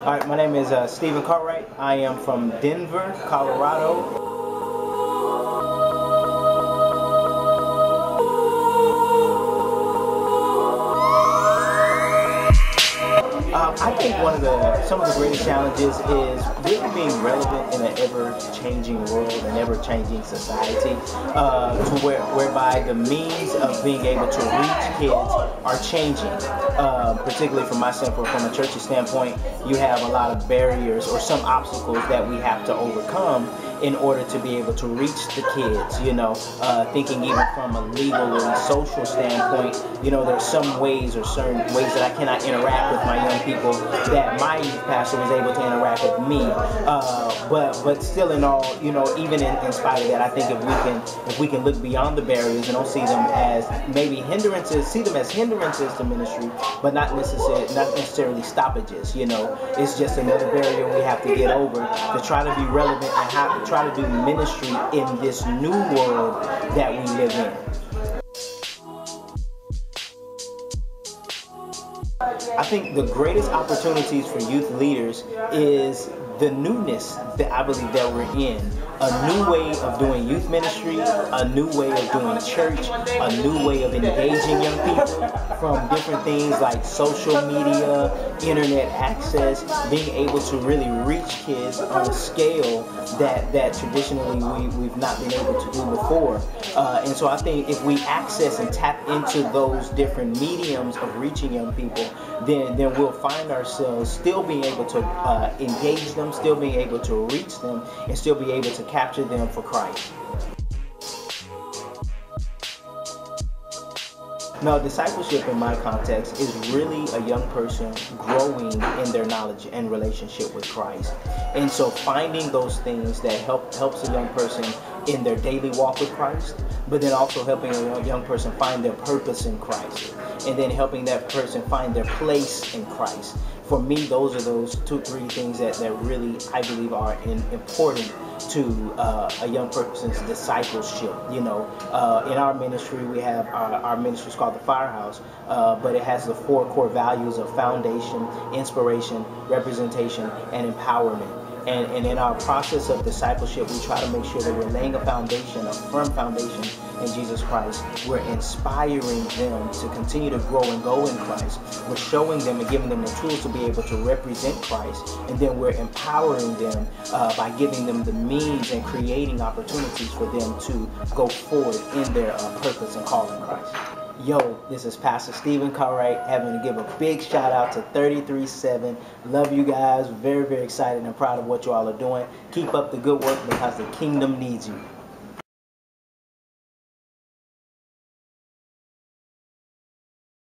All right, my name is Steven Cartwright. I am from Denver, Colorado. I think some of the greatest challenges is really being relevant in an ever-changing world and ever-changing society, whereby the means of being able to reach kids are changing. Particularly from my standpoint, from a church's standpoint, you have a lot of barriers or some obstacles that we have to overcome in order to be able to reach the kids. Thinking even from a legal or social standpoint, there's some ways or certain ways that I cannot interact with my young people that my youth pastor was able to interact with me. But still in all, even in spite of that, I think if we can look beyond the barriers and don't see them as maybe hindrances, see them as hindrances to ministry, but not necessarily stoppages. It's just another barrier we have to get over to try to be relevant and how to try to do ministry in this new world that we live in. I think the greatest opportunities for youth leaders is the newness that I believe that we're in. A new way of doing youth ministry, a new way of doing church, a new way of engaging young people from different things like social media, internet access, being able to really reach kids on a scale that traditionally we've not been able to do before. And so I think if we access and tap into those different mediums of reaching young people, then we'll find ourselves still being able to engage them, still being able to reach them, and still be able to capture them for Christ. Now, discipleship in my context is really a young person growing in their knowledge and relationship with Christ. And so finding those things that helps a young person in their daily walk with Christ, but then also helping a young person find their purpose in Christ, and then helping that person find their place in Christ. For me, those are those 2-3 things that really, I believe, are important to a young person's discipleship. In our ministry, we have our ministry is called the Firehouse, but it has the 4 core values of foundation, inspiration, representation, and empowerment. And in our process of discipleship, we try to make sure that we're laying a foundation, a firm foundation in Jesus Christ. We're inspiring them to continue to grow and go in Christ. We're showing them and giving them the tools to be able to represent Christ. And then we're empowering them by giving them the means and creating opportunities for them to go forward in their purpose and call in Christ. Yo, this is Pastor Steven Cartwright, having to give a big shout out to 33-7. Love you guys. Very, very excited and proud of what you all are doing. Keep up the good work because the kingdom needs you.